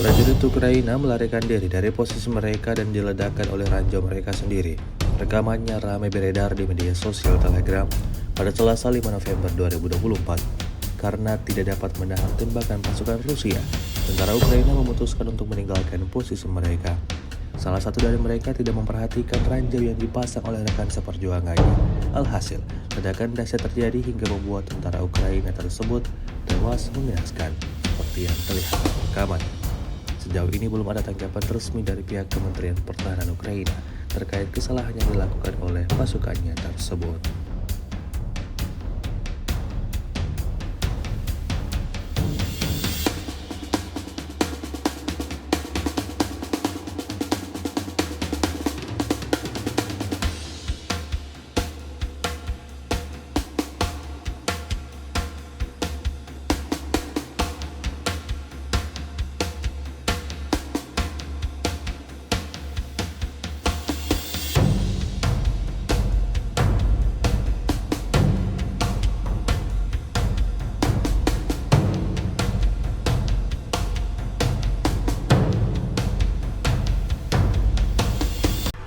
Prajurit Ukraina melarikan diri dari posisi mereka dan diledakkan oleh ranjau mereka sendiri. Rekamannya ramai beredar di media sosial Telegram pada Selasa 5 November 2024. Karena tidak dapat menahan tembakan pasukan Rusia, tentara Ukraina memutuskan untuk meninggalkan posisi mereka. Salah satu dari mereka tidak memperhatikan ranjau yang dipasang oleh rekan seperjuangannya. Alhasil, ledakan dahsyat terjadi hingga membuat tentara Ukraina tersebut tewas mengenaskan, seperti yang terlihat di rekaman. Sejauh ini belum ada tanggapan resmi dari pihak Kementerian Pertahanan Ukraina terkait kesalahan yang dilakukan oleh pasukannya tersebut.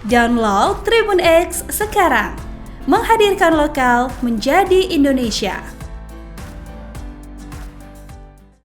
Download Tribun X sekarang, menghadirkan lokal menjadi Indonesia.